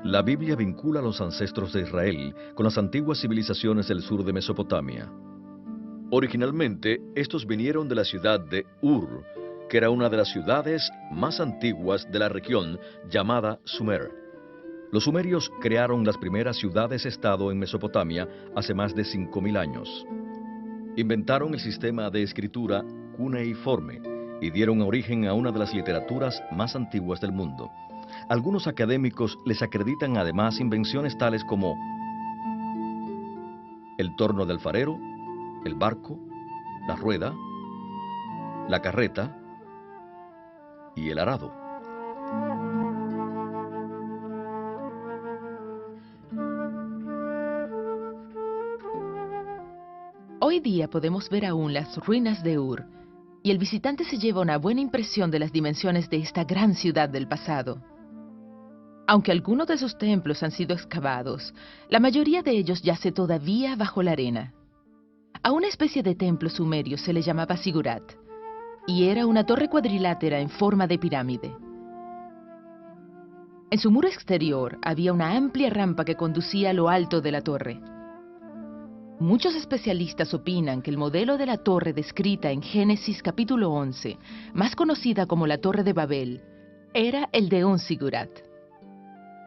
La Biblia vincula a los ancestros de Israel con las antiguas civilizaciones del sur de Mesopotamia. Originalmente, estos vinieron de la ciudad de Ur, que era una de las ciudades más antiguas de la región llamada Sumer. Los sumerios crearon las primeras ciudades-estado en Mesopotamia hace más de 5000 años. Inventaron el sistema de escritura cuneiforme y dieron origen a una de las literaturas más antiguas del mundo. Algunos académicos les acreditan además invenciones tales como el torno de alfarero, el barco, la rueda, la carreta y el arado. Hoy día podemos ver aún las ruinas de Ur, y el visitante se lleva una buena impresión de las dimensiones de esta gran ciudad del pasado. Aunque algunos de sus templos han sido excavados, la mayoría de ellos yace todavía bajo la arena. A una especie de templo sumerio se le llamaba Sigurat, y era una torre cuadrilátera en forma de pirámide. En su muro exterior había una amplia rampa que conducía a lo alto de la torre. Muchos especialistas opinan que el modelo de la torre descrita en Génesis capítulo 11, más conocida como la Torre de Babel, era el de un Sigurat.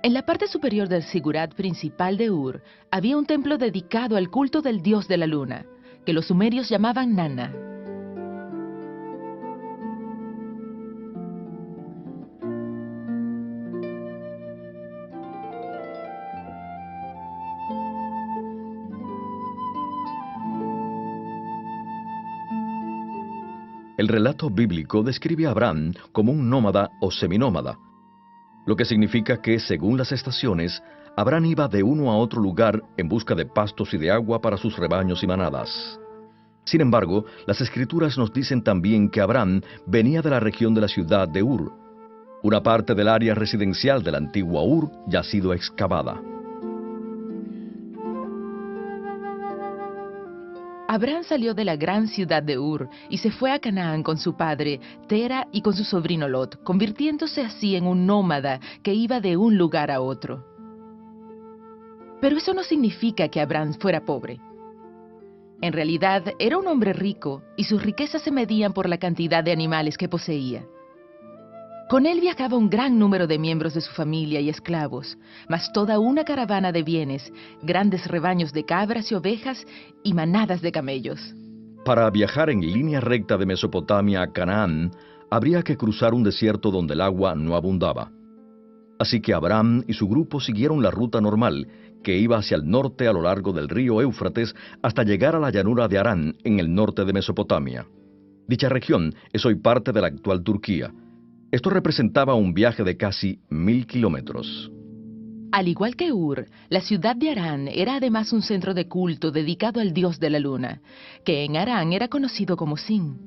En la parte superior del Sigurat principal de Ur había un templo dedicado al culto del dios de la luna, que los sumerios llamaban Nana. El relato bíblico describe a Abraham como un nómada o seminómada, lo que significa que, según las estaciones, Abraham iba de uno a otro lugar en busca de pastos y de agua para sus rebaños y manadas. Sin embargo, las Escrituras nos dicen también que Abraham venía de la región de la ciudad de Ur. Una parte del área residencial de la antigua Ur ya ha sido excavada. Abraham salió de la gran ciudad de Ur y se fue a Canaán con su padre, Tera, y con su sobrino Lot, convirtiéndose así en un nómada que iba de un lugar a otro. Pero eso no significa que Abraham fuera pobre. En realidad, era un hombre rico y sus riquezas se medían por la cantidad de animales que poseía. Con él viajaba un gran número de miembros de su familia y esclavos, más toda una caravana de bienes, grandes rebaños de cabras y ovejas y manadas de camellos. Para viajar en línea recta de Mesopotamia a Canaán, habría que cruzar un desierto donde el agua no abundaba. Así que Abraham y su grupo siguieron la ruta normal, que iba hacia el norte a lo largo del río Éufrates hasta llegar a la llanura de Harán, en el norte de Mesopotamia. Dicha región es hoy parte de la actual Turquía. Esto representaba un viaje de casi 1000 kilómetros. Al igual que Ur, la ciudad de Harán era además un centro de culto dedicado al dios de la luna, que en Harán era conocido como Sin.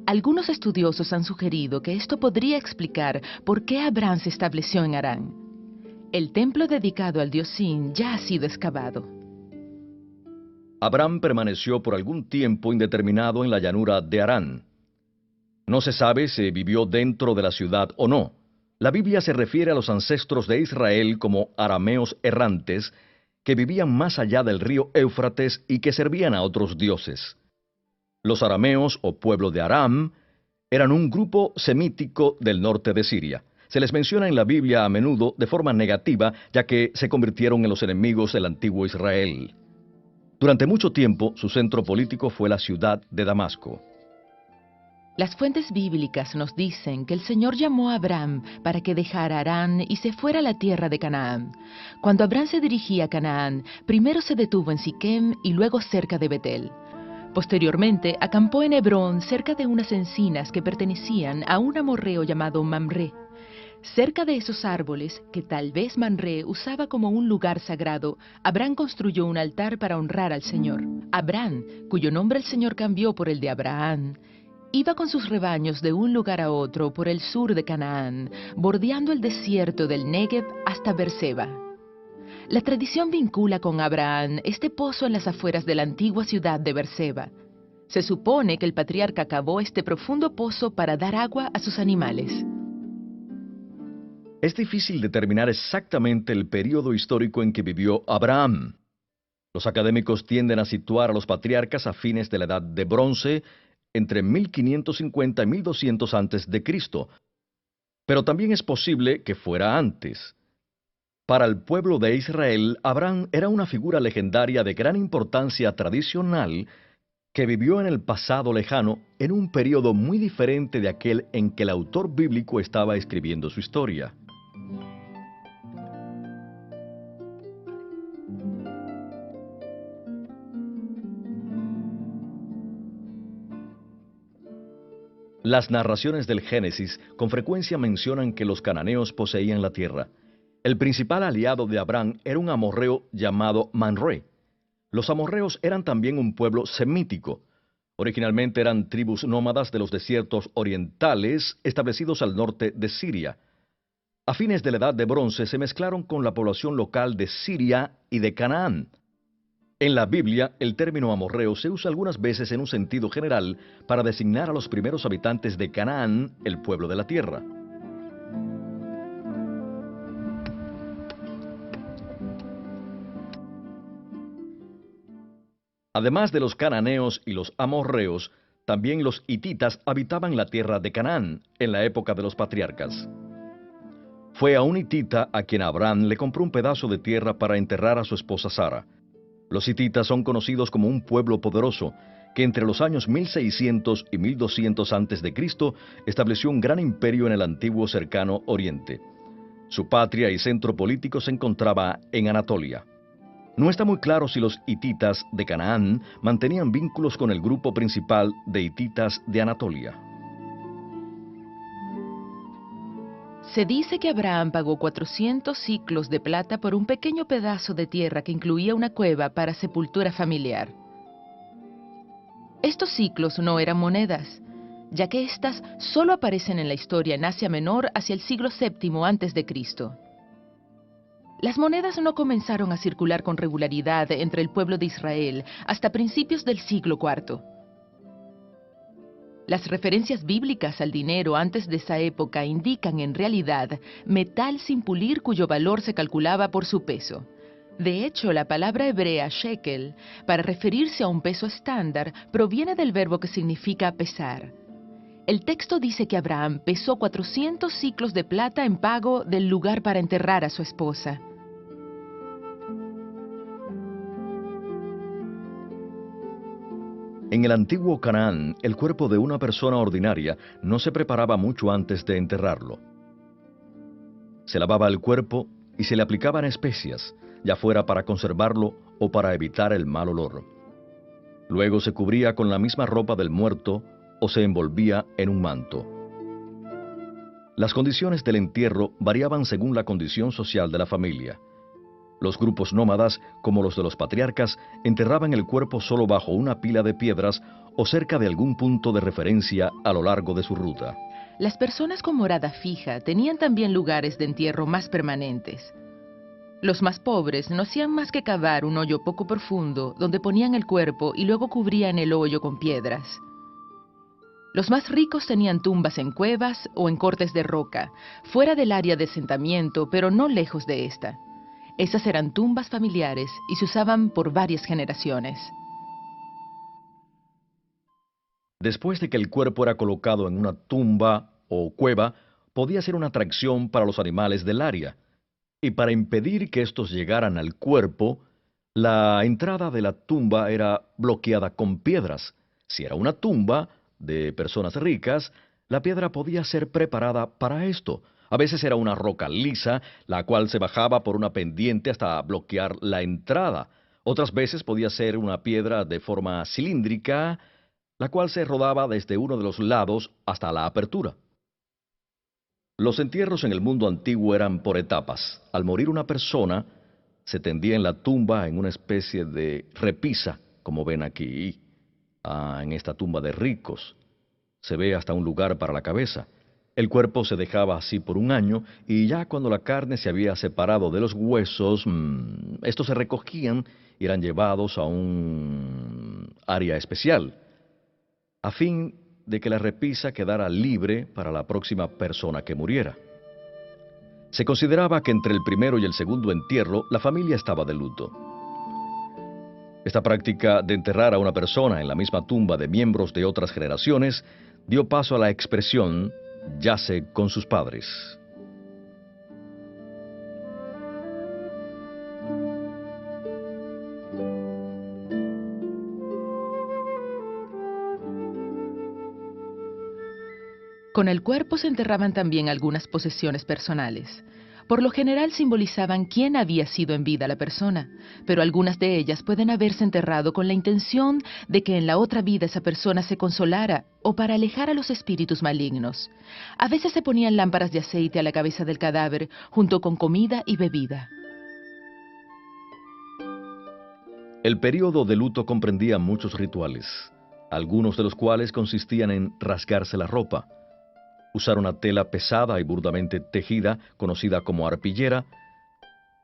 Algunos estudiosos han sugerido que esto podría explicar por qué Abraham se estableció en Harán. El templo dedicado al dios Sin ya ha sido excavado. Abraham permaneció por algún tiempo indeterminado en la llanura de Harán. No se sabe si vivió dentro de la ciudad o no. La Biblia se refiere a los ancestros de Israel como arameos errantes, que vivían más allá del río Éufrates y que servían a otros dioses. Los arameos, o pueblo de Aram, eran un grupo semítico del norte de Siria. Se les menciona en la Biblia a menudo de forma negativa, ya que se convirtieron en los enemigos del antiguo Israel. Durante mucho tiempo, su centro político fue la ciudad de Damasco. Las fuentes bíblicas nos dicen que el Señor llamó a Abraham para que dejara Harán y se fuera a la tierra de Canaán. Cuando Abraham se dirigía a Canaán, primero se detuvo en Siquem y luego cerca de Betel. Posteriormente, acampó en Hebrón cerca de unas encinas que pertenecían a un amorreo llamado Mamré. Cerca de esos árboles, que tal vez Mamré usaba como un lugar sagrado, Abraham construyó un altar para honrar al Señor. Abraham, cuyo nombre el Señor cambió por el de Abraham, iba con sus rebaños de un lugar a otro por el sur de Canaán, bordeando el desierto del Negev hasta Berseba. La tradición vincula con Abraham este pozo en las afueras de la antigua ciudad de Berseba. Se supone que el patriarca cavó este profundo pozo para dar agua a sus animales. Es difícil determinar exactamente el período histórico en que vivió Abraham. Los académicos tienden a situar a los patriarcas a fines de la Edad de Bronce, entre 1550 y 1200 antes de Cristo, pero también es posible que fuera antes. Para el pueblo de Israel, Abraham era una figura legendaria de gran importancia tradicional que vivió en el pasado lejano en un periodo muy diferente de aquel en que el autor bíblico estaba escribiendo su historia. Las narraciones del Génesis con frecuencia mencionan que los cananeos poseían la tierra. El principal aliado de Abraham era un amorreo llamado Manré. Los amorreos eran también un pueblo semítico. Originalmente eran tribus nómadas de los desiertos orientales establecidos al norte de Siria. A fines de la Edad de Bronce se mezclaron con la población local de Siria y de Canaán. En la Biblia, el término amorreo se usa algunas veces en un sentido general para designar a los primeros habitantes de Canaán, el pueblo de la tierra. Además de los cananeos y los amorreos, también los hititas habitaban la tierra de Canaán en la época de los patriarcas. Fue a un hitita a quien Abraham le compró un pedazo de tierra para enterrar a su esposa Sara. Los hititas son conocidos como un pueblo poderoso que entre los años 1600 y 1200 a.C. estableció un gran imperio en el antiguo cercano Oriente. Su patria y centro político se encontraba en Anatolia. No está muy claro si los hititas de Canaán mantenían vínculos con el grupo principal de hititas de Anatolia. Se dice que Abraham pagó 400 siclos de plata por un pequeño pedazo de tierra que incluía una cueva para sepultura familiar. Estos siclos no eran monedas, ya que éstas solo aparecen en la historia en Asia Menor hacia el siglo VII a.C. Las monedas no comenzaron a circular con regularidad entre el pueblo de Israel hasta principios del siglo IV. Las referencias bíblicas al dinero antes de esa época indican en realidad metal sin pulir cuyo valor se calculaba por su peso. De hecho, la palabra hebrea shekel, para referirse a un peso estándar, proviene del verbo que significa pesar. El texto dice que Abraham pesó 400 siclos de plata en pago del lugar para enterrar a su esposa. En el antiguo Canaán, el cuerpo de una persona ordinaria no se preparaba mucho antes de enterrarlo. Se lavaba el cuerpo y se le aplicaban especias, ya fuera para conservarlo o para evitar el mal olor. Luego se cubría con la misma ropa del muerto o se envolvía en un manto. Las condiciones del entierro variaban según la condición social de la familia. Los grupos nómadas, como los de los patriarcas, enterraban el cuerpo solo bajo una pila de piedras o cerca de algún punto de referencia a lo largo de su ruta. Las personas con morada fija tenían también lugares de entierro más permanentes. Los más pobres no hacían más que cavar un hoyo poco profundo donde ponían el cuerpo y luego cubrían el hoyo con piedras. Los más ricos tenían tumbas en cuevas o en cortes de roca, fuera del área de asentamiento, pero no lejos de esta. Esas eran tumbas familiares y se usaban por varias generaciones. Después de que el cuerpo era colocado en una tumba o cueva, podía ser una atracción para los animales del área. Y para impedir que estos llegaran al cuerpo, la entrada de la tumba era bloqueada con piedras. Si era una tumba de personas ricas, la piedra podía ser preparada para esto. A veces era una roca lisa, la cual se bajaba por una pendiente hasta bloquear la entrada. Otras veces podía ser una piedra de forma cilíndrica, la cual se rodaba desde uno de los lados hasta la apertura. Los entierros en el mundo antiguo eran por etapas. Al morir una persona, se tendía en la tumba en una especie de repisa, como ven aquí, en esta tumba de ricos. Se ve hasta un lugar para la cabeza. El cuerpo se dejaba así por un año y ya cuando la carne se había separado de los huesos, estos se recogían y eran llevados a un área especial, a fin de que la repisa quedara libre para la próxima persona que muriera. Se consideraba que entre el primero y el segundo entierro la familia estaba de luto. Esta práctica de enterrar a una persona en la misma tumba de miembros de otras generaciones dio paso a la expresión «yace con sus padres». Con el cuerpo se enterraban también algunas posesiones personales. Por lo general simbolizaban quién había sido en vida la persona, pero algunas de ellas pueden haberse enterrado con la intención de que en la otra vida esa persona se consolara o para alejar a los espíritus malignos. A veces se ponían lámparas de aceite a la cabeza del cadáver junto con comida y bebida. El período de luto comprendía muchos rituales, algunos de los cuales consistían en rasgarse la ropa, usar una tela pesada y burdamente tejida, conocida como arpillera,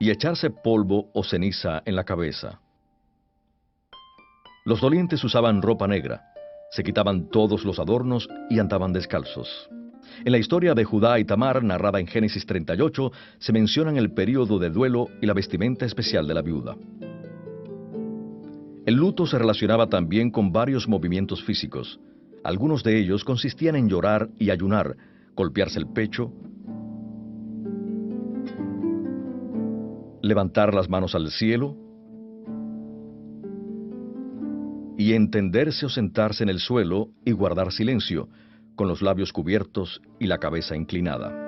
y echarse polvo o ceniza en la cabeza. Los dolientes usaban ropa negra, se quitaban todos los adornos y andaban descalzos. En la historia de Judá y Tamar, narrada en Génesis 38, se mencionan el período de duelo y la vestimenta especial de la viuda. El luto se relacionaba también con varios movimientos físicos. Algunos de ellos consistían en llorar y ayunar, golpearse el pecho, levantar las manos al cielo y entenderse o sentarse en el suelo y guardar silencio, con los labios cubiertos y la cabeza inclinada.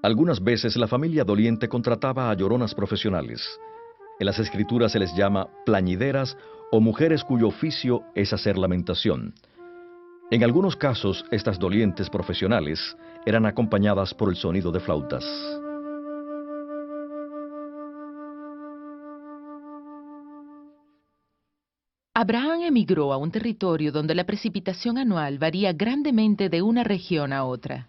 Algunas veces la familia doliente contrataba a lloronas profesionales. En las escrituras se les llama plañideras o mujeres cuyo oficio es hacer lamentación. En algunos casos, estas dolientes profesionales eran acompañadas por el sonido de flautas. Abraham emigró a un territorio donde la precipitación anual varía grandemente de una región a otra.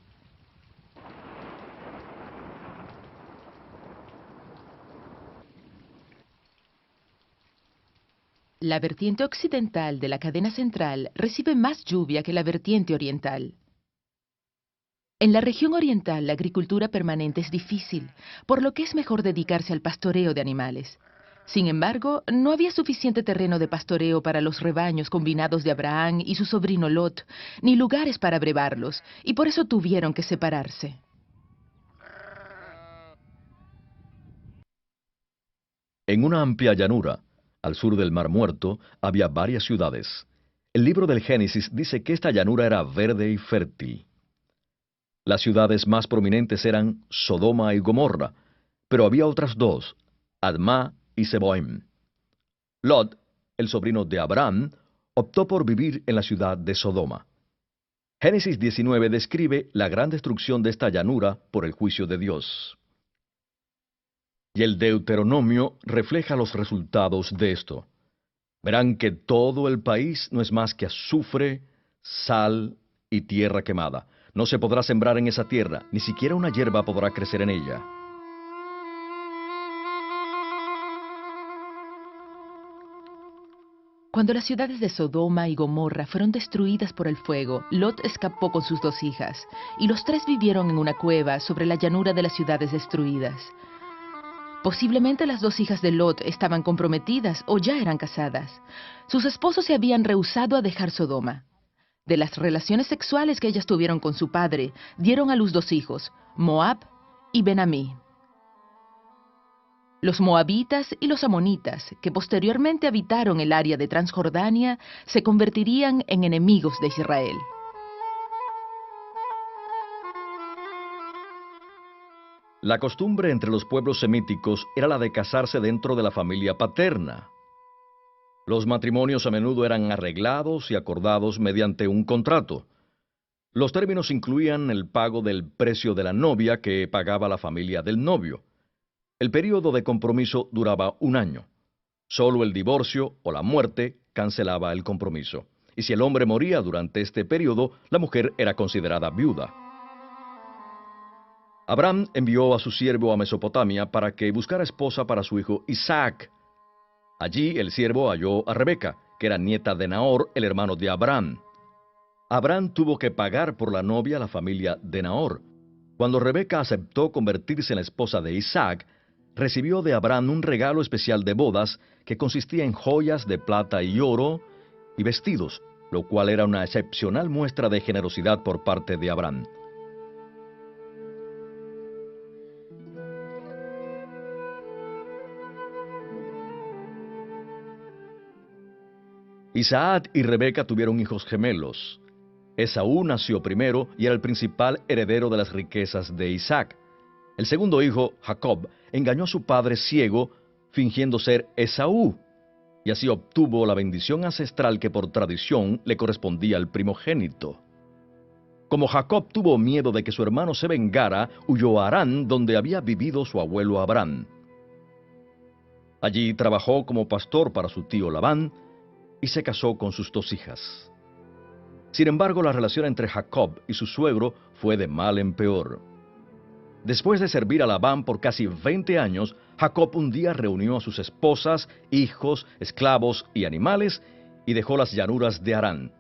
La vertiente occidental de la cadena central recibe más lluvia que la vertiente oriental. En la región oriental la agricultura permanente es difícil, por lo que es mejor dedicarse al pastoreo de animales. Sin embargo, no había suficiente terreno de pastoreo para los rebaños combinados de Abraham y su sobrino Lot, ni lugares para brevarlos, y por eso tuvieron que separarse. En una amplia llanura, al sur del Mar Muerto, había varias ciudades. El libro del Génesis dice que esta llanura era verde y fértil. Las ciudades más prominentes eran Sodoma y Gomorra, pero había otras dos, Admá y Seboim. Lot, el sobrino de Abraham, optó por vivir en la ciudad de Sodoma. Génesis 19 describe la gran destrucción de esta llanura por el juicio de Dios. Y el Deuteronomio refleja los resultados de esto. Verán que todo el país no es más que azufre, sal y tierra quemada. No se podrá sembrar en esa tierra, ni siquiera una hierba podrá crecer en ella. Cuando las ciudades de Sodoma y Gomorra fueron destruidas por el fuego, Lot escapó con sus dos hijas, y los tres vivieron en una cueva sobre la llanura de las ciudades destruidas. Posiblemente las dos hijas de Lot estaban comprometidas o ya eran casadas. Sus esposos se habían rehusado a dejar Sodoma. De las relaciones sexuales que ellas tuvieron con su padre, dieron a luz dos hijos, Moab y Ben-Amí. Los moabitas y los amonitas, que posteriormente habitaron el área de Transjordania, se convertirían en enemigos de Israel. La costumbre entre los pueblos semíticos era la de casarse dentro de la familia paterna. Los matrimonios a menudo eran arreglados y acordados mediante un contrato. Los términos incluían el pago del precio de la novia que pagaba la familia del novio. El período de compromiso duraba 1 año. Solo el divorcio o la muerte cancelaba el compromiso. Y si el hombre moría durante este período, la mujer era considerada viuda. Abraham envió a su siervo a Mesopotamia para que buscara esposa para su hijo Isaac. Allí el siervo halló a Rebeca, que era nieta de Nahor, el hermano de Abraham. Abraham tuvo que pagar por la novia a la familia de Nahor. Cuando Rebeca aceptó convertirse en la esposa de Isaac, recibió de Abraham un regalo especial de bodas que consistía en joyas de plata y oro y vestidos, lo cual era una excepcional muestra de generosidad por parte de Abraham. Isaac y Rebeca tuvieron hijos gemelos. Esaú nació primero y era el principal heredero de las riquezas de Isaac. El segundo hijo, Jacob, engañó a su padre ciego, fingiendo ser Esaú, y así obtuvo la bendición ancestral que por tradición le correspondía al primogénito. Como Jacob tuvo miedo de que su hermano se vengara, huyó a Harán, donde había vivido su abuelo Abraham. Allí trabajó como pastor para su tío Labán y se casó con sus 2 hijas. Sin embargo, la relación entre Jacob y su suegro fue de mal en peor. Después de servir a Labán por casi 20 años, Jacob un día reunió a sus esposas, hijos, esclavos y animales y dejó las llanuras de Harán.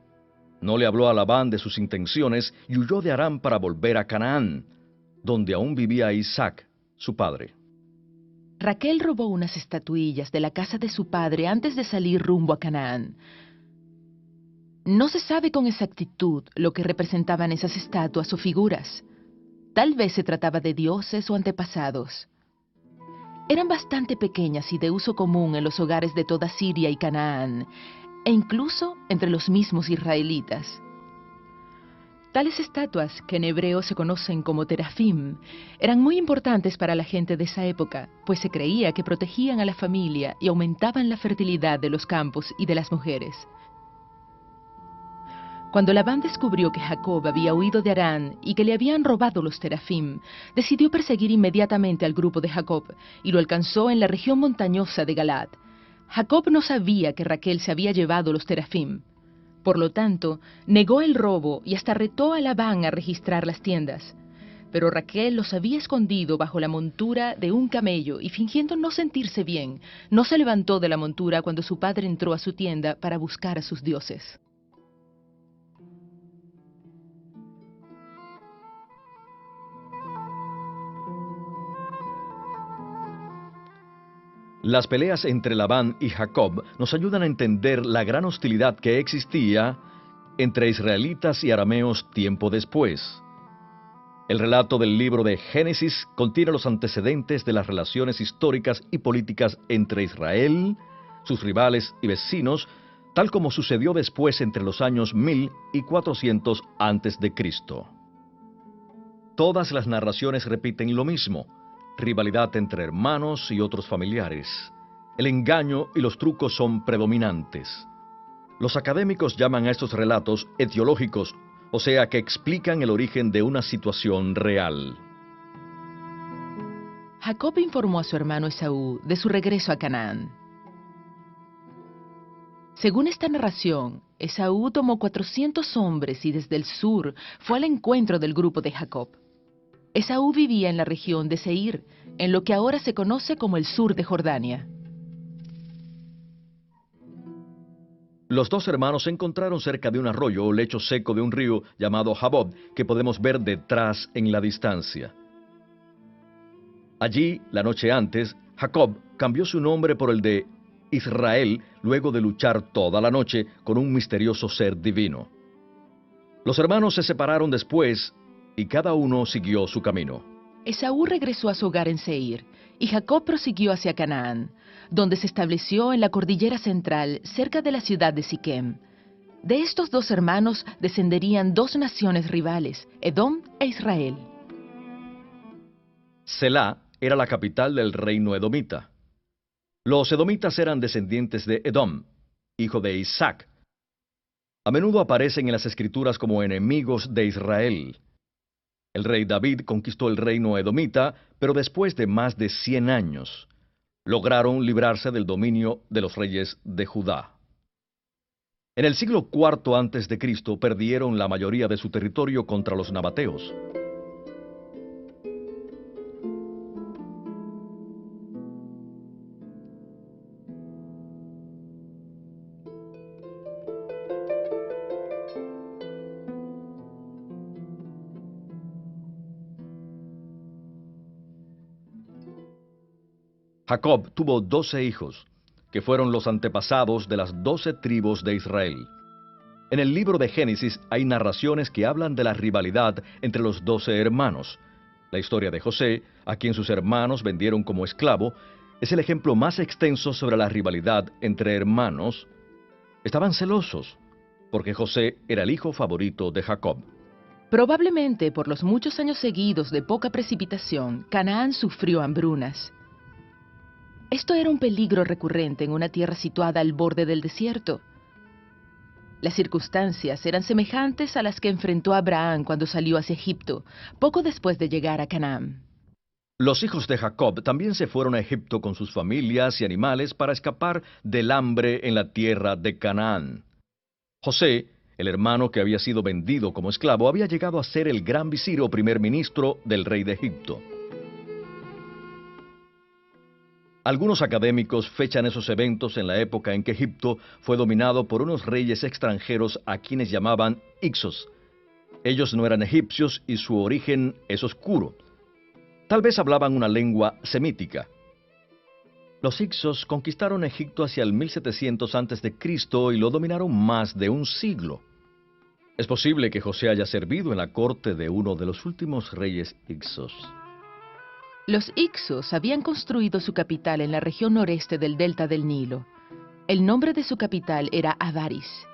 No le habló a Labán de sus intenciones y huyó de Harán para volver a Canaán, donde aún vivía Isaac, su padre. Raquel robó unas estatuillas de la casa de su padre antes de salir rumbo a Canaán. No se sabe con exactitud lo que representaban esas estatuas o figuras. Tal vez se trataba de dioses o antepasados. Eran bastante pequeñas y de uso común en los hogares de toda Siria y Canaán, e incluso entre los mismos israelitas. Tales estatuas, que en hebreo se conocen como terafim, eran muy importantes para la gente de esa época, pues se creía que protegían a la familia y aumentaban la fertilidad de los campos y de las mujeres. Cuando Labán descubrió que Jacob había huido de Harán y que le habían robado los terafim, decidió perseguir inmediatamente al grupo de Jacob y lo alcanzó en la región montañosa de Galaad. Jacob no sabía que Raquel se había llevado los terafim. Por lo tanto, negó el robo y hasta retó a Labán a registrar las tiendas. Pero Raquel los había escondido bajo la montura de un camello y fingiendo no sentirse bien, no se levantó de la montura cuando su padre entró a su tienda para buscar a sus dioses. Las peleas entre Labán y Jacob nos ayudan a entender la gran hostilidad que existía entre israelitas y arameos tiempo después. El relato del libro de Génesis contiene los antecedentes de las relaciones históricas y políticas entre Israel, sus rivales y vecinos, tal como sucedió después entre los años 1000 y 400 a.C. Todas las narraciones repiten lo mismo: rivalidad entre hermanos y otros familiares. El engaño y los trucos son predominantes. Los académicos llaman a estos relatos etiológicos, o sea que explican el origen de una situación real. Jacob informó a su hermano Esaú de su regreso a Canaán. Según esta narración, Esaú tomó 400 hombres y desde el sur fue al encuentro del grupo de Jacob. Esaú vivía en la región de Seir, en lo que ahora se conoce como el sur de Jordania. Los 2 hermanos se encontraron cerca de un arroyo o lecho seco de un río llamado Jaboc, que podemos ver detrás en la distancia. Allí, la noche antes, Jacob cambió su nombre por el de Israel luego de luchar toda la noche con un misterioso ser divino. Los hermanos se separaron después y cada uno siguió su camino. Esaú regresó a su hogar en Seir, y Jacob prosiguió hacia Canaán, donde se estableció en la cordillera central, cerca de la ciudad de Siquem. De estos 2 hermanos descenderían 2 naciones rivales, Edom e Israel. Selá era la capital del reino edomita. Los edomitas eran descendientes de Edom, hijo de Isaac. A menudo aparecen en las escrituras como enemigos de Israel. El rey David conquistó el reino edomita, pero después de más de 100 años, lograron librarse del dominio de los reyes de Judá. En el siglo IV a.C. perdieron la mayoría de su territorio contra los nabateos. Jacob tuvo 12 hijos, que fueron los antepasados de las 12 tribus de Israel. En el libro de Génesis hay narraciones que hablan de la rivalidad entre los 12 hermanos. La historia de José, a quien sus hermanos vendieron como esclavo, es el ejemplo más extenso sobre la rivalidad entre hermanos. Estaban celosos, porque José era el hijo favorito de Jacob. Probablemente por los muchos años seguidos de poca precipitación, Canaán sufrió hambrunas. Esto era un peligro recurrente en una tierra situada al borde del desierto. Las circunstancias eran semejantes a las que enfrentó Abraham cuando salió hacia Egipto, poco después de llegar a Canaán. Los hijos de Jacob también se fueron a Egipto con sus familias y animales para escapar del hambre en la tierra de Canaán. José, el hermano que había sido vendido como esclavo, había llegado a ser el gran visir o primer ministro del rey de Egipto. Algunos académicos fechan esos eventos en la época en que Egipto fue dominado por unos reyes extranjeros a quienes llamaban Hicsos. Ellos no eran egipcios y su origen es oscuro. Tal vez hablaban una lengua semítica. Los Hicsos conquistaron Egipto hacia el 1700 a.C. y lo dominaron más de un siglo. Es posible que José haya servido en la corte de uno de los últimos reyes Hicsos. Los Hicsos habían construido su capital en la región noreste del delta del Nilo. El nombre de su capital era Avaris.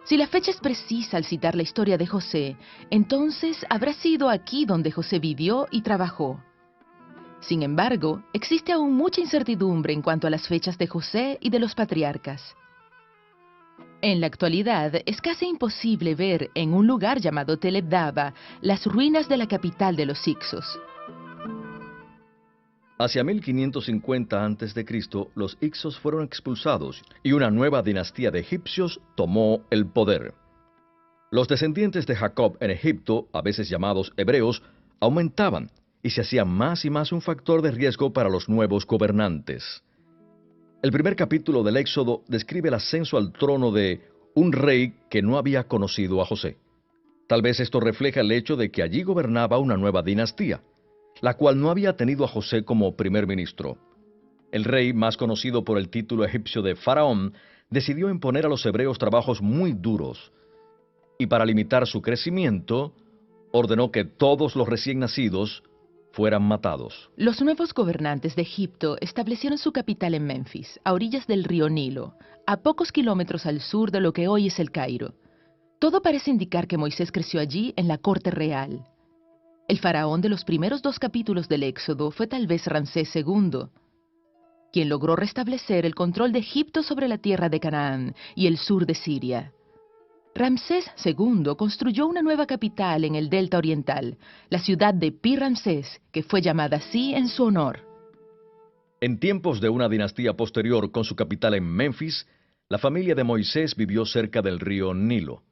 Si la fecha es precisa al citar la historia de José, entonces habrá sido aquí donde José vivió y trabajó. Sin embargo, existe aún mucha incertidumbre en cuanto a las fechas de José y de los patriarcas. En la actualidad, es casi imposible ver en un lugar llamado Tel Ebdaba las ruinas de la capital de los Hicsos. Hacia 1550 a.C., los Hicsos fueron expulsados y una nueva dinastía de egipcios tomó el poder. Los descendientes de Jacob en Egipto, a veces llamados hebreos, aumentaban y se hacían más y más un factor de riesgo para los nuevos gobernantes. El primer capítulo del Éxodo describe el ascenso al trono de un rey que no había conocido a José. Tal vez esto refleja el hecho de que allí gobernaba una nueva dinastía, la cual no había tenido a José como primer ministro. El rey, más conocido por el título egipcio de Faraón, decidió imponer a los hebreos trabajos muy duros, y para limitar su crecimiento, ordenó que todos los recién nacidos fueran matados. Los nuevos gobernantes de Egipto establecieron su capital en Menfis, a orillas del río Nilo, a pocos kilómetros al sur de lo que hoy es el Cairo. Todo parece indicar que Moisés creció allí en la corte real. El faraón de los primeros 2 capítulos del Éxodo fue tal vez Ramsés II, quien logró restablecer el control de Egipto sobre la tierra de Canaán y el sur de Siria. Ramsés II construyó una nueva capital en el delta oriental, la ciudad de Pi-Ramsés, que fue llamada así en su honor. En tiempos de una dinastía posterior con su capital en Memphis, la familia de Moisés vivió cerca del río Nilo.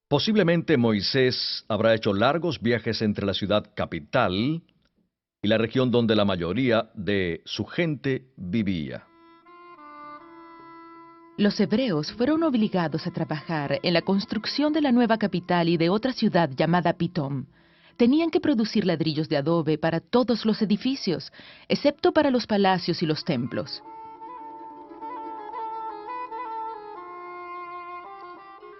Posiblemente Moisés habrá hecho largos viajes entre la ciudad capital y la región donde la mayoría de su gente vivía. Los hebreos fueron obligados a trabajar en la construcción de la nueva capital y de otra ciudad llamada Pitom. Tenían que producir ladrillos de adobe para todos los edificios, excepto para los palacios y los templos.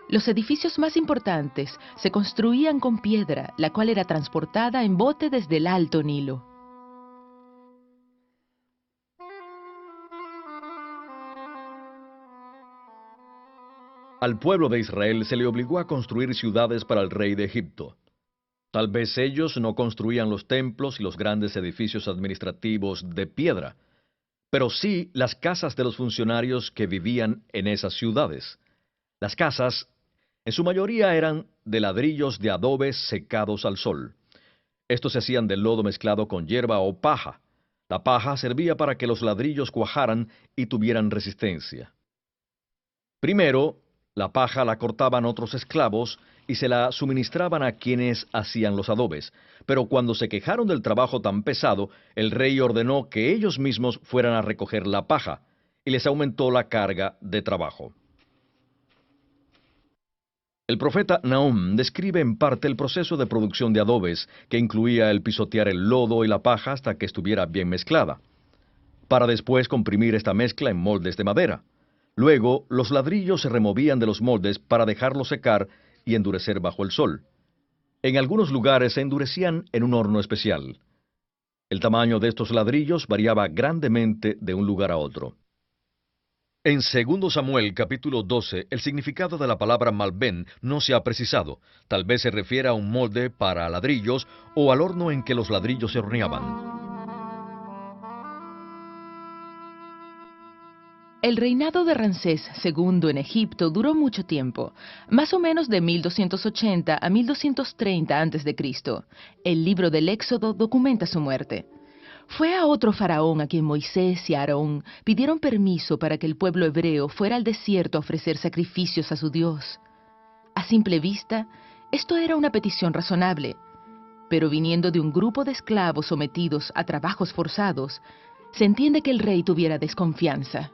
Los edificios más importantes se construían con piedra, la cual era transportada en bote desde el Alto Nilo. Al pueblo de Israel se le obligó a construir ciudades para el rey de Egipto. Tal vez ellos no construían los templos y los grandes edificios administrativos de piedra, pero sí las casas de los funcionarios que vivían en esas ciudades. Las casas, en su mayoría, eran de ladrillos de adobe secados al sol. Estos se hacían de lodo mezclado con hierba o paja. La paja servía para que los ladrillos cuajaran y tuvieran resistencia. Primero, la paja la cortaban otros esclavos y se la suministraban a quienes hacían los adobes. Pero cuando se quejaron del trabajo tan pesado, el rey ordenó que ellos mismos fueran a recoger la paja y les aumentó la carga de trabajo. El profeta Nahum describe en parte el proceso de producción de adobes, que incluía el pisotear el lodo y la paja hasta que estuviera bien mezclada. para después comprimir esta mezcla en moldes de madera. Luego, los ladrillos se removían de los moldes para dejarlos secar y endurecer bajo el sol. En algunos lugares se endurecían en un horno especial. El tamaño de estos ladrillos variaba grandemente de un lugar a otro. En 2 Samuel capítulo 12, el significado de la palabra malben no se ha precisado. Tal vez se refiere a un molde para ladrillos o al horno en que los ladrillos se horneaban. El reinado de Ramsés II en Egipto duró mucho tiempo, más o menos de 1280 a 1230 a.C. El libro del Éxodo documenta su muerte. Fue a otro faraón a quien Moisés y Aarón pidieron permiso para que el pueblo hebreo fuera al desierto a ofrecer sacrificios a su Dios. A simple vista, esto era una petición razonable, pero viniendo de un grupo de esclavos sometidos a trabajos forzados, se entiende que el rey tuviera desconfianza.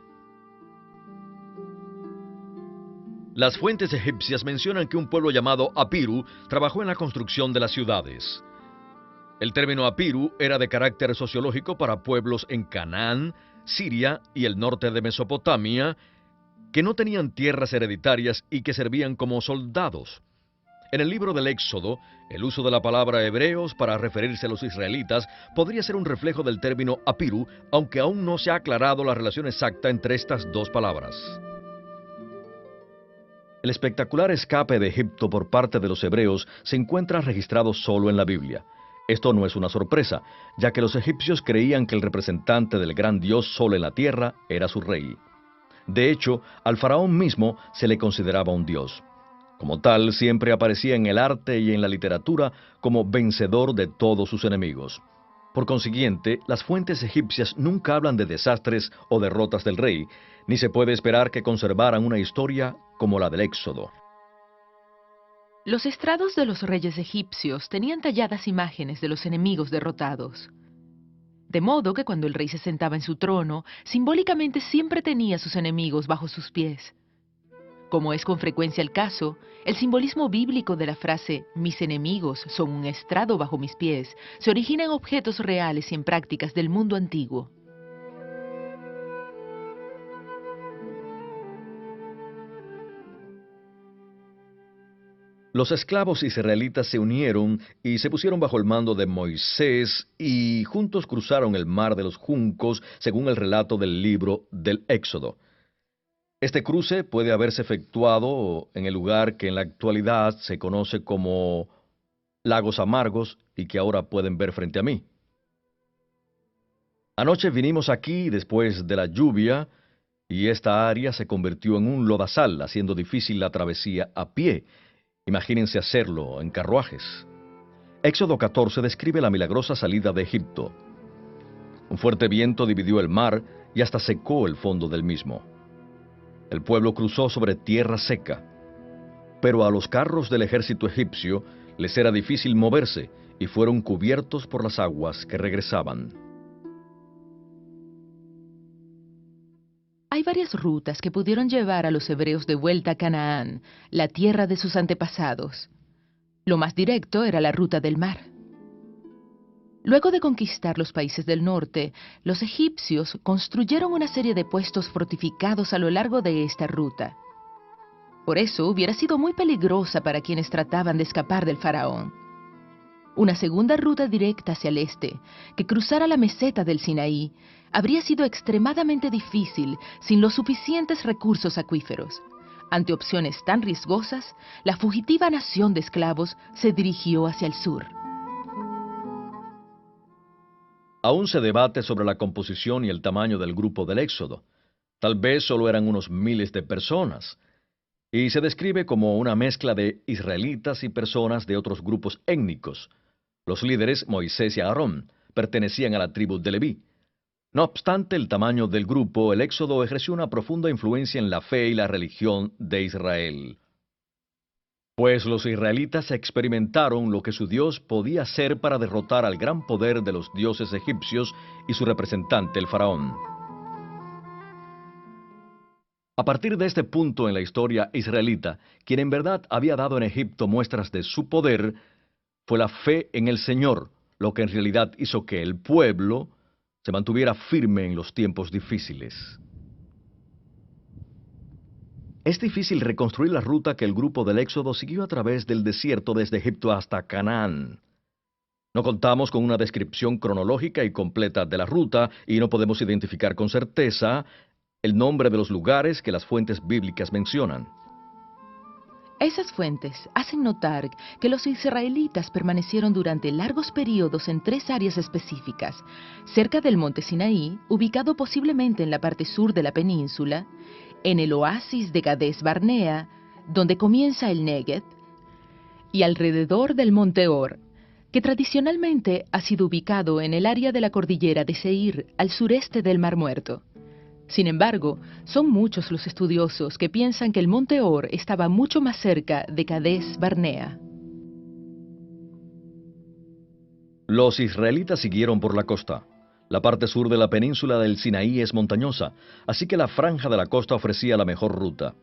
Las fuentes egipcias mencionan que un pueblo llamado Apiru trabajó en la construcción de las ciudades. El término Apiru era de carácter sociológico para pueblos en Canaán, Siria y el norte de Mesopotamia, que no tenían tierras hereditarias y que servían como soldados. En el libro del Éxodo, el uso de la palabra hebreos para referirse a los israelitas podría ser un reflejo del término Apiru, aunque aún no se ha aclarado la relación exacta entre estas dos palabras. El espectacular escape de Egipto por parte de los hebreos se encuentra registrado solo en la Biblia. Esto no es una sorpresa, ya que los egipcios creían que el representante del gran Dios Sol en la tierra era su rey. De hecho, al faraón mismo se le consideraba un dios. Como tal, siempre aparecía en el arte y en la literatura como vencedor de todos sus enemigos. Por consiguiente, las fuentes egipcias nunca hablan de desastres o derrotas del rey, ni se puede esperar que conservaran una historia como la del Éxodo. Los estrados de los reyes egipcios tenían talladas imágenes de los enemigos derrotados. De modo que cuando el rey se sentaba en su trono, simbólicamente siempre tenía a sus enemigos bajo sus pies. Como es con frecuencia el caso, el simbolismo bíblico de la frase «mis enemigos son un estrado bajo mis pies» se origina en objetos reales y en prácticas del mundo antiguo. Los esclavos israelitas se unieron y se pusieron bajo el mando de Moisés y juntos cruzaron el mar de los juncos, según el relato del libro del Éxodo. Este cruce puede haberse efectuado en el lugar que en la actualidad se conoce como Lagos Amargos y que ahora pueden ver frente a mí. Anoche vinimos aquí después de la lluvia y esta área se convirtió en un lodazal, haciendo difícil la travesía a pie. Imagínense hacerlo en carruajes. Éxodo 14 describe la milagrosa salida de Egipto. Un fuerte viento dividió el mar y hasta secó el fondo del mismo. El pueblo cruzó sobre tierra seca, pero a los carros del ejército egipcio les era difícil moverse y fueron cubiertos por las aguas que regresaban. Hay varias rutas que pudieron llevar a los hebreos de vuelta a Canaán, la tierra de sus antepasados. Lo más directo era la ruta del mar. Luego de conquistar los países del norte, los egipcios construyeron una serie de puestos fortificados a lo largo de esta ruta. Por eso hubiera sido muy peligrosa para quienes trataban de escapar del faraón. Una segunda ruta directa hacia el este, que cruzara la meseta del Sinaí, habría sido extremadamente difícil sin los suficientes recursos acuíferos. Ante opciones tan riesgosas, la fugitiva nación de esclavos se dirigió hacia el sur. Aún se debate sobre la composición y el tamaño del grupo del Éxodo. Tal vez solo eran unos miles de personas, y se describe como una mezcla de israelitas y personas de otros grupos étnicos. Los líderes, Moisés y Aarón, pertenecían a la tribu de Leví. No obstante el tamaño del grupo, el Éxodo ejerció una profunda influencia en la fe y la religión de Israel. Pues los israelitas experimentaron lo que su Dios podía hacer para derrotar al gran poder de los dioses egipcios y su representante, el faraón. A partir de este punto en la historia israelita, quien en verdad había dado en Egipto muestras de su poder, fue la fe en el Señor, lo que en realidad hizo que el pueblo se mantuviera firme en los tiempos difíciles. Es difícil reconstruir la ruta que el grupo del Éxodo siguió a través del desierto desde Egipto hasta Canaán. No contamos con una descripción cronológica y completa de la ruta y no podemos identificar con certeza el nombre de los lugares que las fuentes bíblicas mencionan. Esas fuentes hacen notar que los israelitas permanecieron durante largos periodos en 3 áreas específicas, cerca del monte Sinaí, ubicado posiblemente en la parte sur de la península, en el oasis de Cades Barnea, donde comienza el Negev, y alrededor del monte Or, que tradicionalmente ha sido ubicado en el área de la cordillera de Seir, al sureste del Mar Muerto. Sin embargo, son muchos los estudiosos que piensan que el monte Or estaba mucho más cerca de Cades Barnea. Los israelitas siguieron por la costa. La parte sur de la península del Sinaí es montañosa, así que la franja de la costa ofrecía la mejor ruta.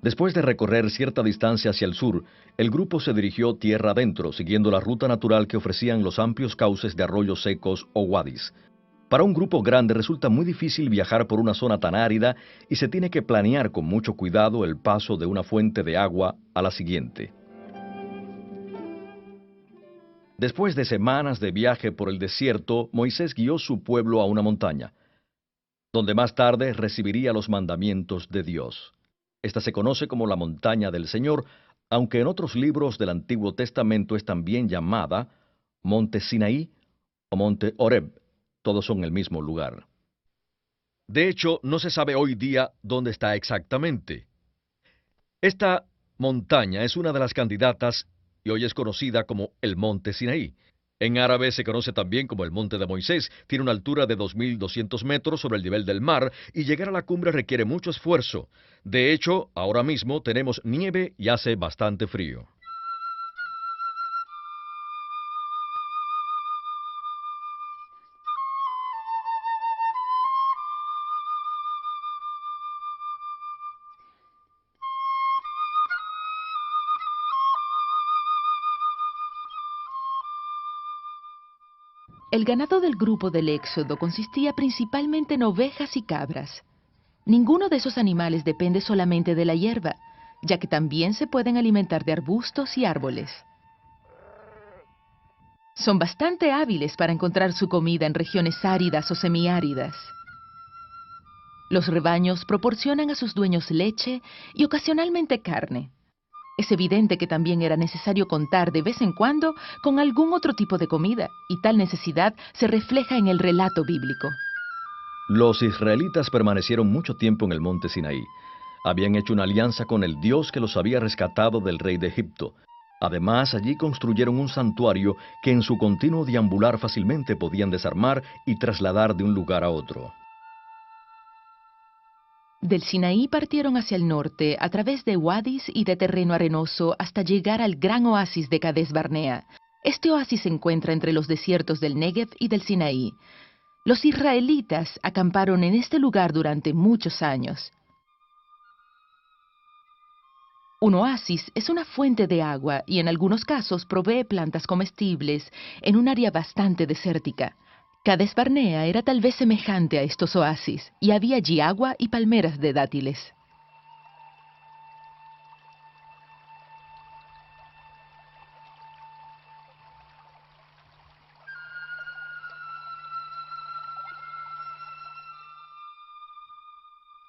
Después de recorrer cierta distancia hacia el sur, el grupo se dirigió tierra adentro, siguiendo la ruta natural que ofrecían los amplios cauces de arroyos secos o wadis. Para un grupo grande resulta muy difícil viajar por una zona tan árida y se tiene que planear con mucho cuidado el paso de una fuente de agua a la siguiente. Después de semanas de viaje por el desierto, Moisés guió su pueblo a una montaña, donde más tarde recibiría los mandamientos de Dios. Esta se conoce como la montaña del Señor, aunque en otros libros del Antiguo Testamento es también llamada Monte Sinaí o Monte Horeb. Todos son el mismo lugar. De hecho, no se sabe hoy día dónde está exactamente. Esta montaña es una de las candidatas y hoy es conocida como el Monte Sinaí. En árabe se conoce también como el Monte de Moisés. Tiene una altura de 2.200 metros sobre el nivel del mar y llegar a la cumbre requiere mucho esfuerzo. De hecho, ahora mismo tenemos nieve y hace bastante frío. El ganado del grupo del Éxodo consistía principalmente en ovejas y cabras. Ninguno de esos animales depende solamente de la hierba, ya que también se pueden alimentar de arbustos y árboles. Son bastante hábiles para encontrar su comida en regiones áridas o semiáridas. Los rebaños proporcionan a sus dueños leche y ocasionalmente carne. Es evidente que también era necesario contar de vez en cuando con algún otro tipo de comida, y tal necesidad se refleja en el relato bíblico. Los israelitas permanecieron mucho tiempo en el monte Sinaí. Habían hecho una alianza con el Dios que los había rescatado del rey de Egipto. Además, allí construyeron un santuario que en su continuo deambular fácilmente podían desarmar y trasladar de un lugar a otro. Del Sinaí partieron hacia el norte a través de wadis y de terreno arenoso hasta llegar al gran oasis de Cades Barnea. Este oasis se encuentra entre los desiertos del Negev y del Sinaí. Los israelitas acamparon en este lugar durante muchos años. Un oasis es una fuente de agua y en algunos casos provee plantas comestibles en un área bastante desértica. Cades Barnea era tal vez semejante a estos oasis, y había allí agua y palmeras de dátiles.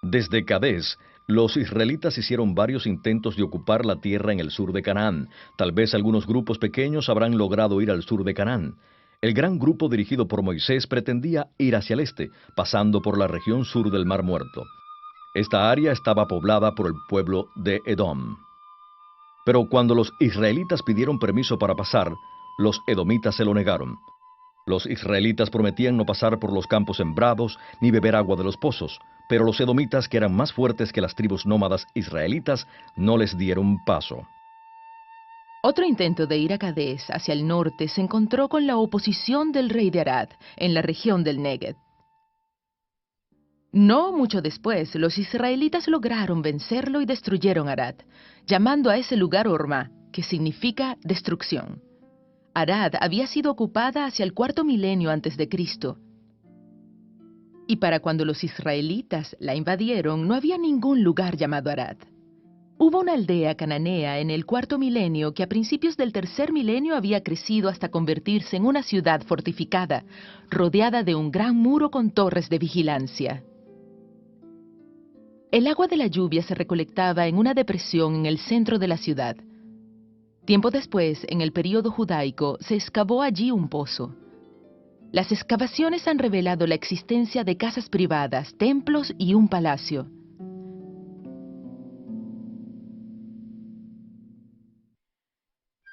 Desde Cades, los israelitas hicieron varios intentos de ocupar la tierra en el sur de Canaán. Tal vez algunos grupos pequeños habrán logrado ir al sur de Canaán. El gran grupo dirigido por Moisés pretendía ir hacia el este, pasando por la región sur del Mar Muerto. Esta área estaba poblada por el pueblo de Edom. Pero cuando los israelitas pidieron permiso para pasar, los edomitas se lo negaron. Los israelitas prometían no pasar por los campos sembrados ni beber agua de los pozos, pero los edomitas, que eran más fuertes que las tribus nómadas israelitas, no les dieron paso. Otro intento de ir a Cades hacia el norte se encontró con la oposición del rey de Arad, en la región del Negev. No mucho después, los israelitas lograron vencerlo y destruyeron Arad, llamando a ese lugar Hormá, que significa destrucción. Arad había sido ocupada hacia el 4º milenio antes de Cristo. Y para cuando los israelitas la invadieron, no había ningún lugar llamado Arad. Hubo una aldea cananea en el cuarto milenio que a principios del tercer milenio había crecido hasta convertirse en una ciudad fortificada, rodeada de un gran muro con torres de vigilancia. El agua de la lluvia se recolectaba en una depresión en el centro de la ciudad. Tiempo después, en el período judaico, se excavó allí un pozo. Las excavaciones han revelado la existencia de casas privadas, templos y un palacio.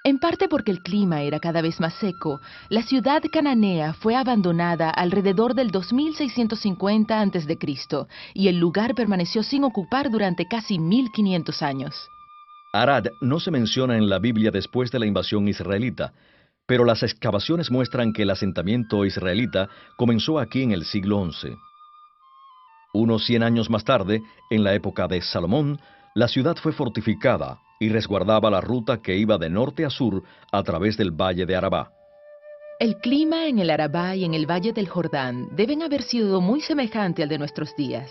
En parte porque el clima era cada vez más seco, la ciudad cananea fue abandonada alrededor del 2650 a.C. y el lugar permaneció sin ocupar durante casi 1500 años. Arad no se menciona en la Biblia después de la invasión israelita, pero las excavaciones muestran que el asentamiento israelita comenzó aquí en el siglo XI. Unos 100 años más tarde, en la época de Salomón, la ciudad fue fortificada y resguardaba la ruta que iba de norte a sur a través del valle de Arabá. El clima en el Arabá y en el Valle del Jordán deben haber sido muy semejante al de nuestros días.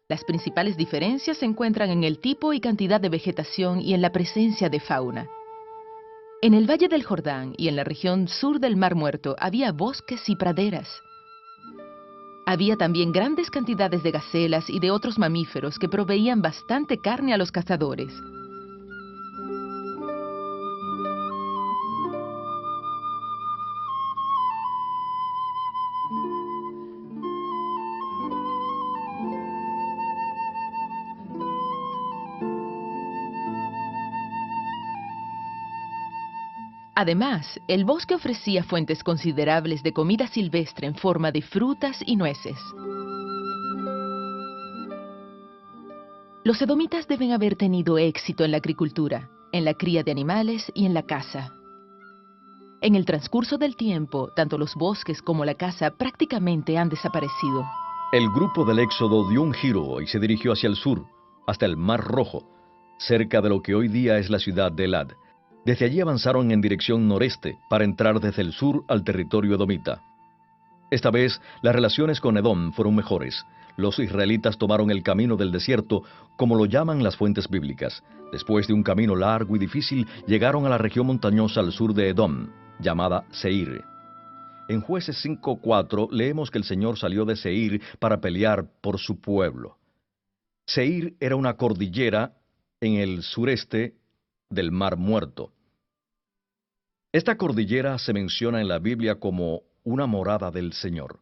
Las principales diferencias se encuentran en el tipo y cantidad de vegetación y en la presencia de fauna. En el Valle del Jordán y en la región sur del Mar Muerto había bosques y praderas. Había también grandes cantidades de gacelas y de otros mamíferos que proveían bastante carne a los cazadores. Además, el bosque ofrecía fuentes considerables de comida silvestre en forma de frutas y nueces. Los edomitas deben haber tenido éxito en la agricultura, en la cría de animales y en la caza. En el transcurso del tiempo, tanto los bosques como la caza prácticamente han desaparecido. El grupo del Éxodo dio un giro y se dirigió hacia el sur, hasta el Mar Rojo, cerca de lo que hoy día es la ciudad de Elad. Desde allí avanzaron en dirección noreste para entrar desde el sur al territorio edomita. Esta vez, las relaciones con Edom fueron mejores. Los israelitas tomaron el camino del desierto, como lo llaman las fuentes bíblicas. Después de un camino largo y difícil, llegaron a la región montañosa al sur de Edom, llamada Seir. En Jueces 5:4 leemos que el Señor salió de Seir para pelear por su pueblo. Seir era una cordillera en el sureste del Mar Muerto. Esta cordillera se menciona en la Biblia como una morada del Señor.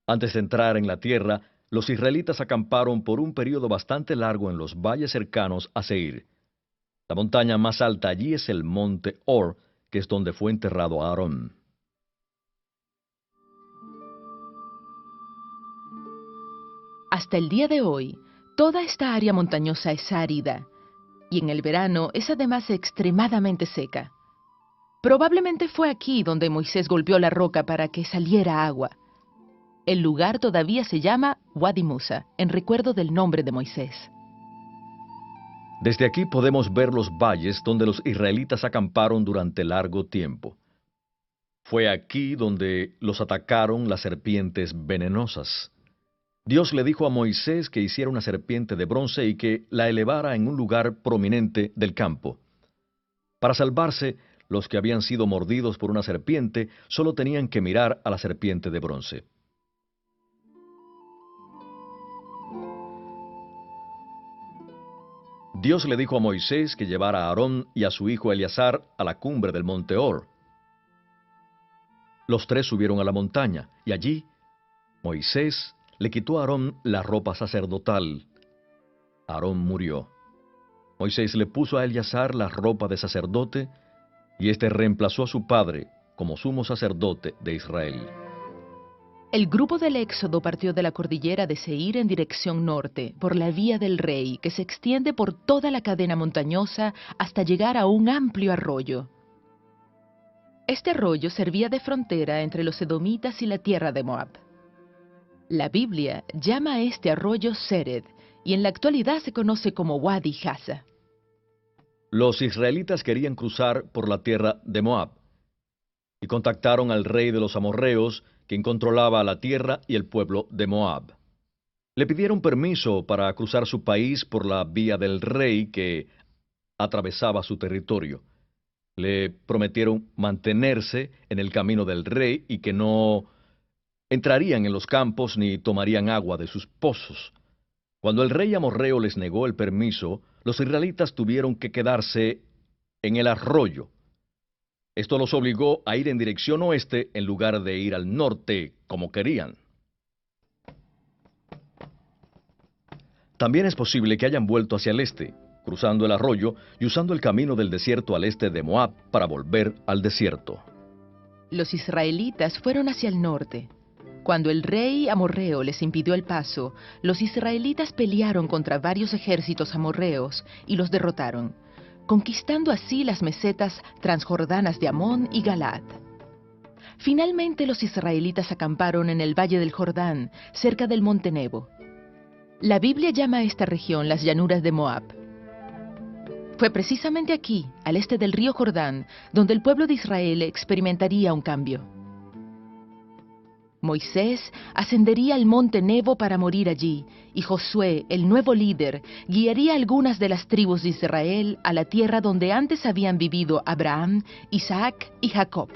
Antes de entrar en la tierra, los israelitas acamparon por un período bastante largo en los valles cercanos a Seir. La montaña más alta allí es el monte Or, que es donde fue enterrado Aarón. Hasta el día de hoy, toda esta área montañosa es árida, y en el verano es además extremadamente seca. Probablemente fue aquí donde Moisés golpeó la roca para que saliera agua. El lugar todavía se llama Wadi Musa, en recuerdo del nombre de Moisés. Desde aquí podemos ver los valles donde los israelitas acamparon durante largo tiempo. Fue aquí donde los atacaron las serpientes venenosas. Dios le dijo a Moisés que hiciera una serpiente de bronce y que la elevara en un lugar prominente del campo. Para salvarse, los que habían sido mordidos por una serpiente solo tenían que mirar a la serpiente de bronce. Dios le dijo a Moisés que llevara a Aarón y a su hijo Eleazar a la cumbre del monte Or. Los tres subieron a la montaña, y allí Moisés le quitó a Aarón la ropa sacerdotal. Aarón murió. Moisés le puso a Eleazar la ropa de sacerdote, y éste reemplazó a su padre como sumo sacerdote de Israel. El grupo del Éxodo partió de la cordillera de Seir en dirección norte, por la Vía del Rey, que se extiende por toda la cadena montañosa hasta llegar a un amplio arroyo. Este arroyo servía de frontera entre los edomitas y la tierra de Moab. La Biblia llama a este arroyo Sered, y en la actualidad se conoce como Wadi Haza. Los israelitas querían cruzar por la tierra de Moab. y contactaron al rey de los amorreos, quien controlaba la tierra y el pueblo de Moab. Le pidieron permiso para cruzar su país por la vía del rey que atravesaba su territorio. Le prometieron mantenerse en el camino del rey y que no entrarían en los campos ni tomarían agua de sus pozos. Cuando el rey amorreo les negó el permiso, los israelitas tuvieron que quedarse en el arroyo. Esto los obligó a ir en dirección oeste en lugar de ir al norte como querían. También es posible que hayan vuelto hacia el este, cruzando el arroyo y usando el camino del desierto al este de Moab para volver al desierto. Los israelitas fueron hacia el norte. Cuando el rey amorreo les impidió el paso, los israelitas pelearon contra varios ejércitos amorreos y los derrotaron, conquistando así las mesetas transjordanas de Amón y Galaad. Finalmente los israelitas acamparon en el valle del Jordán, cerca del monte Nebo. La Biblia llama a esta región las llanuras de Moab. Fue precisamente aquí, al este del río Jordán, donde el pueblo de Israel experimentaría un cambio. Moisés ascendería al monte Nebo para morir allí, y Josué, el nuevo líder, guiaría a algunas de las tribus de Israel a la tierra donde antes habían vivido Abraham, Isaac y Jacob.